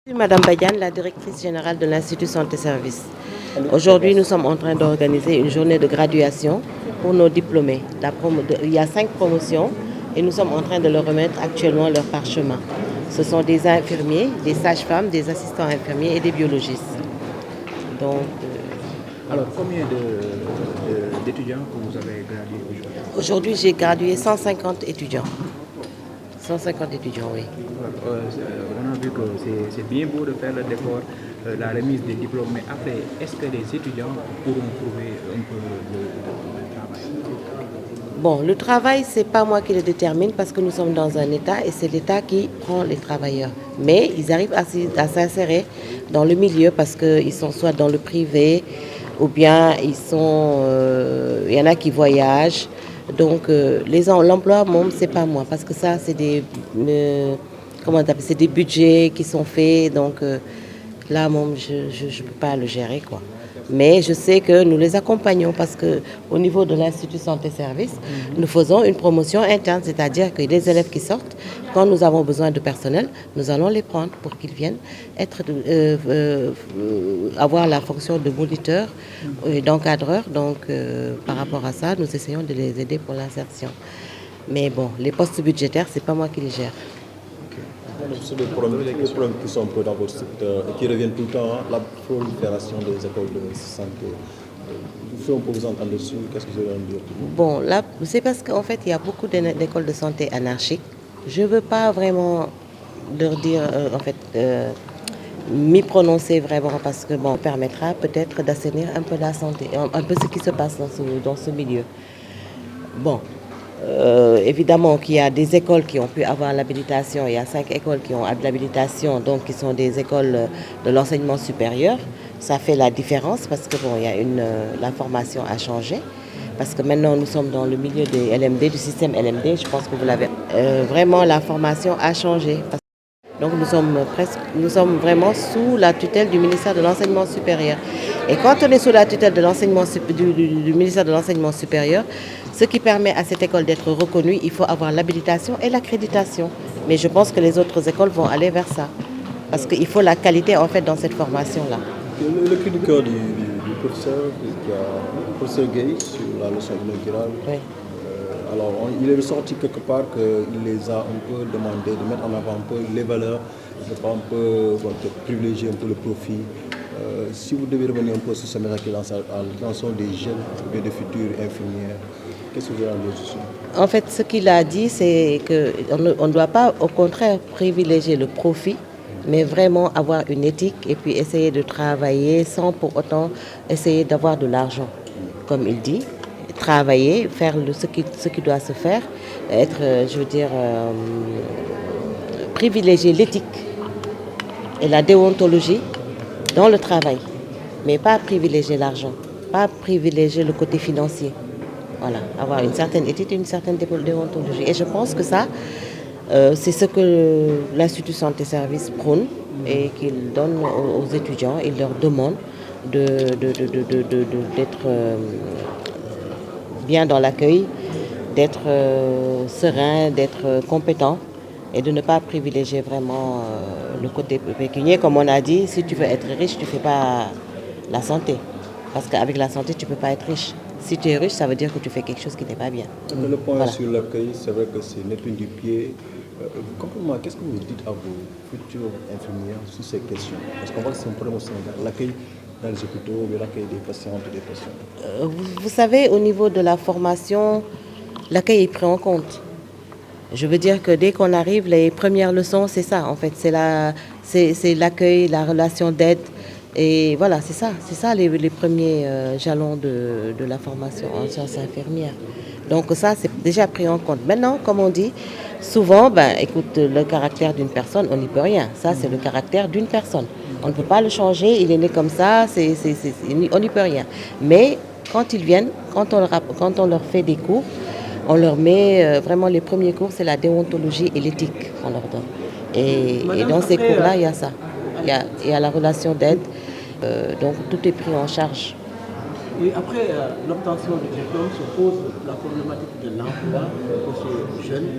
Je suis Madame Badiane, la directrice générale de l'Institut Santé Service. Aujourd'hui, nous sommes en train d'organiser une journée de graduation pour nos diplômés. Il y a 5 promotions et nous sommes en train de leur remettre actuellement leur parchemin. Ce sont des infirmiers, des sages-femmes, des assistants infirmiers et des biologistes. Donc, Alors, combien d'étudiants que vous avez gradués aujourd'hui? aujourd'hui, j'ai gradué 150 étudiants. 150 étudiants, oui. On a vu que c'est bien beau de faire le décor, la remise des diplômes, mais après, est-ce que les étudiants pourront trouver un peu le travail? Bon, le travail, ce n'est pas moi qui le détermine parce que nous sommes dans un État et c'est l'État qui prend les travailleurs. Mais ils arrivent à s'insérer dans le milieu parce qu'ils sont soit dans le privé ou bien il y en a qui voyagent. Donc, l'emploi, c'est pas moi parce que ça, c'est c'est des budgets qui sont faits. Donc, là, je ne peux pas le gérer, quoi. Mais je sais que nous les accompagnons parce qu'au niveau de l'Institut Santé Service, nous faisons une promotion interne, c'est-à-dire que les élèves qui sortent, quand nous avons besoin de personnel, nous allons les prendre pour qu'ils viennent avoir la fonction de moniteur et d'encadreur. Donc, par rapport à ça, nous essayons de les aider pour l'insertion. Mais bon, les postes budgétaires, ce n'est pas moi qui les gère. C'est des problèmes qui sont un peu dans votre secteur et qui reviennent tout le temps, la prolifération des écoles de santé. Si on peut vous entendre dessus, qu'est-ce que vous allez en dire? Bon, là, c'est parce qu'en fait, il y a beaucoup d'écoles de santé anarchiques. Je ne veux pas vraiment leur dire, m'y prononcer vraiment parce que bon, permettra peut-être d'assainir un peu la santé, un peu ce qui se passe dans ce milieu. Bon, évidemment qu'il y a des écoles qui ont pu avoir l'habilitation. Il y a 5 écoles qui ont l'habilitation, donc qui sont des écoles de l'enseignement supérieur. Ça fait la différence parce que bon, la formation a changé. Parce que maintenant nous sommes dans le milieu des LMD, du système LMD. Je pense que vous l'avez. Vraiment, la formation a changé. Donc nous sommes vraiment sous la tutelle du ministère de l'Enseignement supérieur. Et quand on est sous la tutelle de du ministère de l'Enseignement supérieur, ce qui permet à cette école d'être reconnue, il faut avoir l'habilitation et l'accréditation. Mais je pense que les autres écoles vont aller vers ça. Parce qu'il faut la qualité en fait dans cette formation-là. Le cri du cœur du professeur, le professeur Gay, sur la leçon inaugurale. Oui. Alors, il est ressorti quelque part qu'il les a un peu demandé de mettre en avant un peu les valeurs, de ne pas un peu privilégier un peu le profit. Si vous devez revenir un peu sur ce message qu'il lance à l'attention des jeunes et des futures infirmières, qu'est-ce que vous allez en dire dessus? En fait, ce qu'il a dit, c'est qu'on ne doit pas, au contraire, privilégier le profit, mais vraiment avoir une éthique et puis essayer de travailler sans pour autant essayer d'avoir de l'argent, comme il dit. Travailler, faire ce qui doit se faire, privilégier l'éthique et la déontologie dans le travail, mais pas privilégier l'argent, pas privilégier le côté financier. Voilà, avoir une certaine éthique et une certaine déontologie. Et je pense que ça, c'est ce que l'Institut Santé Service prône et qu'il donne aux étudiants. Il leur demande d'être bien dans l'accueil, d'être serein, d'être compétent et de ne pas privilégier vraiment le côté pécunier. Comme on a dit, si tu veux être riche, tu ne fais pas la santé. Parce qu'avec la santé, tu ne peux pas être riche. Si tu es riche, ça veut dire que tu fais quelque chose qui n'est pas bien. Le point sur l'accueil, c'est vrai que c'est une épine du pied. Concrètement, qu'est-ce que vous dites à vos futures infirmières sur ces questions? Parce qu'on voit que c'est un problème au Sénégal. L'accueil dans les hôpitaux, l'accueil des patientes et des patients. Vous savez, au niveau de la formation, l'accueil est pris en compte. Je veux dire que dès qu'on arrive, les premières leçons, c'est ça. En fait, c'est l'accueil, la relation d'aide. Et voilà, c'est ça les premiers jalons de la formation en sciences infirmières. Donc ça, c'est déjà pris en compte. Maintenant, comme on dit, souvent, écoute, le caractère d'une personne, on n'y peut rien. Ça, c'est le caractère d'une personne. On ne peut pas le changer, il est né comme ça, on n'y peut rien. Mais quand ils viennent, quand on leur fait des cours, on leur met vraiment les premiers cours, c'est la déontologie et l'éthique qu'on leur donne. Et dans ces cours-là, il y a ça. Il y a la relation d'aide, donc tout est pris en charge. Et après l'obtention du diplôme se pose la problématique de l'emploi pour ces jeunes.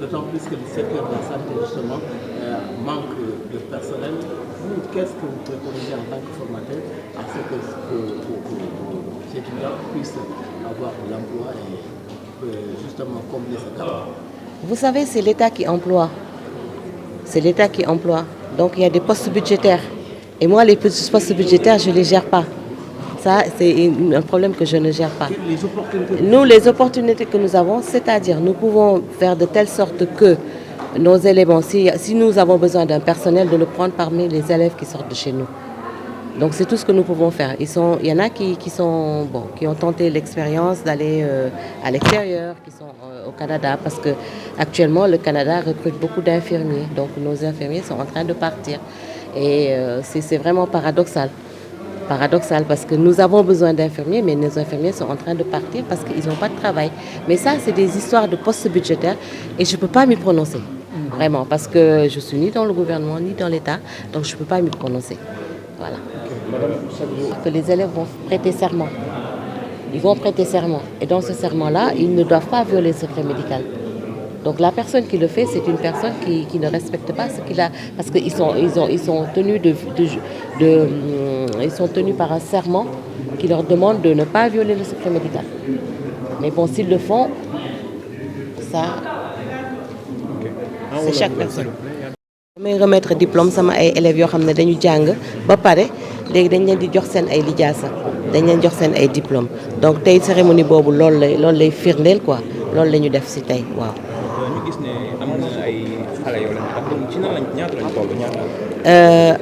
d'autant plus que le secteur de la santé, justement, manque de personnel. Vous, qu'est-ce que vous préconisez en tant que formateur à ce que ces étudiants puissent avoir de l'emploi et justement combler ce gap? Vous savez, c'est l'État qui emploie. C'est l'État qui emploie. Donc il y a des postes budgétaires. Et moi, les postes budgétaires, je ne les gère pas. Ça, c'est un problème que je ne gère pas. Les opportunités. Nous, les opportunités que nous avons, c'est-à-dire nous pouvons faire de telle sorte que nos élèves, si nous avons besoin d'un personnel, de le prendre parmi les élèves qui sortent de chez nous. Donc c'est tout ce que nous pouvons faire. Il y en a qui ont tenté l'expérience d'aller à l'extérieur, qui sont au Canada, parce que actuellement le Canada recrute beaucoup d'infirmiers. Donc nos infirmiers sont en train de partir. Et c'est vraiment paradoxal. Paradoxal parce que nous avons besoin d'infirmiers, mais nos infirmiers sont en train de partir parce qu'ils n'ont pas de travail. Mais ça, c'est des histoires de postes budgétaires et je ne peux pas m'y prononcer. Vraiment, parce que je ne suis ni dans le gouvernement, ni dans l'État, donc je ne peux pas m'y prononcer. Voilà. Que les élèves vont prêter serment. Ils vont prêter serment. Et dans ce serment-là, ils ne doivent pas violer le secret médical. Donc la personne qui le fait, c'est une personne qui ne respecte pas ce qu'il a, parce qu'ils sont tenus par un serment qui leur demande de ne pas violer le secret médical. Mais bon, s'ils le font, ça, c'est chaque personne. damay remettre diplôme sama ay élèves yoo xam ne dañu jàng ba pare léegi dañ leen di jox seen ay lijaasa dañ leen jox seen ay diplôme donc tey cérémonie boobu loolu lay firndeel quoi loolu la ñu def ci tey waaw. ñu gis ne am na ay xale yoo leen tax ci nan lañ ñaata lañ toll ñaata.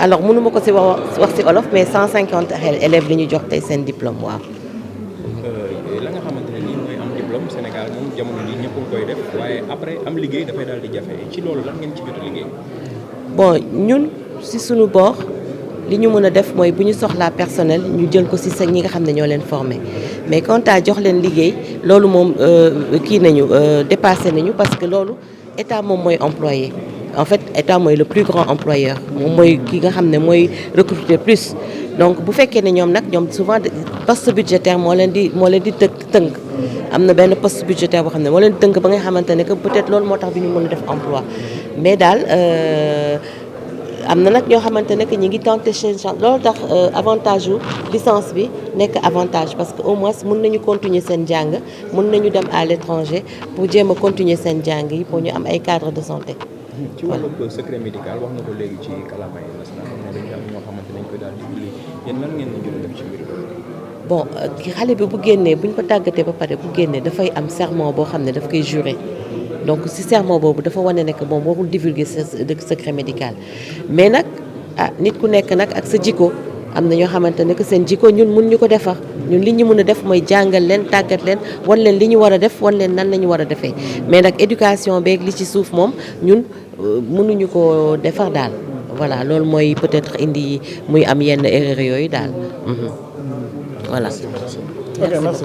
Alors mënuma ko ci wax ci olof mais 150 élèves la ñu jox tey seen diplôme waaw. la nga xamante ne nii mooy am diplôme Sénégal moom jamono ji ñëpp koy def waaye après am liggéey dafay daal di jafe ci loolu lan ngeen ci jot a liggéey. Bon ñun ci sunu boor li ñu mën a def mooy bu ñu soxlaa personnel ñu jël ko ci sa ñi nga xam ne ñoo leen formé mais quant à jox leen liggéey loolu moom kii nañu dépassé nañu parce que loolu état moom mooy employé en fait état mooy le plus grand employeur moom mooy ki nga xam ne mooy recruter plus donc bu fekkee ne ñoom souvent poste budgétaire moo leen di tënk am na benn poste budgétaire boo xam ne moo leen tënk ba nga xamante ne que peut-être loolu moo tax bi ñu mën a def emploi mais daal am na nag ñoo xamante ne que ñi ngi tenté seen chance loolu tax avantage yu licence bi nekk avantage parce que au moins mën nañu continuer seen jàng mën nañu dem à l'étranger pour jéem a continuer seen jàng yi pour ñu am ay cadre de santé. ci wàllu secret médical wax nga ko léegi ci kàllaamay national ne dañu am ñoo xamante nañ koy daal di publier yéen lan ngeen di def ci mbir bon xale bi bu génnee bu ñu ko tàggatee ba pare bu génnee dafay am serment boo xam ne daf koy jurer donc si serment boobu dafa wane ne que moom warul divulguer secret médical mais nag nit ku nekk nag ak sa jikko am na ñoo xamante ne que seen jikko ñun mun ñu ko defar ñun li ñu mën a def mooy jàngal leen tàggat leen wan leen li ñu war a def wan leen nan la ñu war a defee mais nag éducation beeg li ci suuf moom ñun mënuñu ko defar daal voilà loolu mooy peut-être indi muy am yenn erreur yooyu daal voilà. Ok, merci.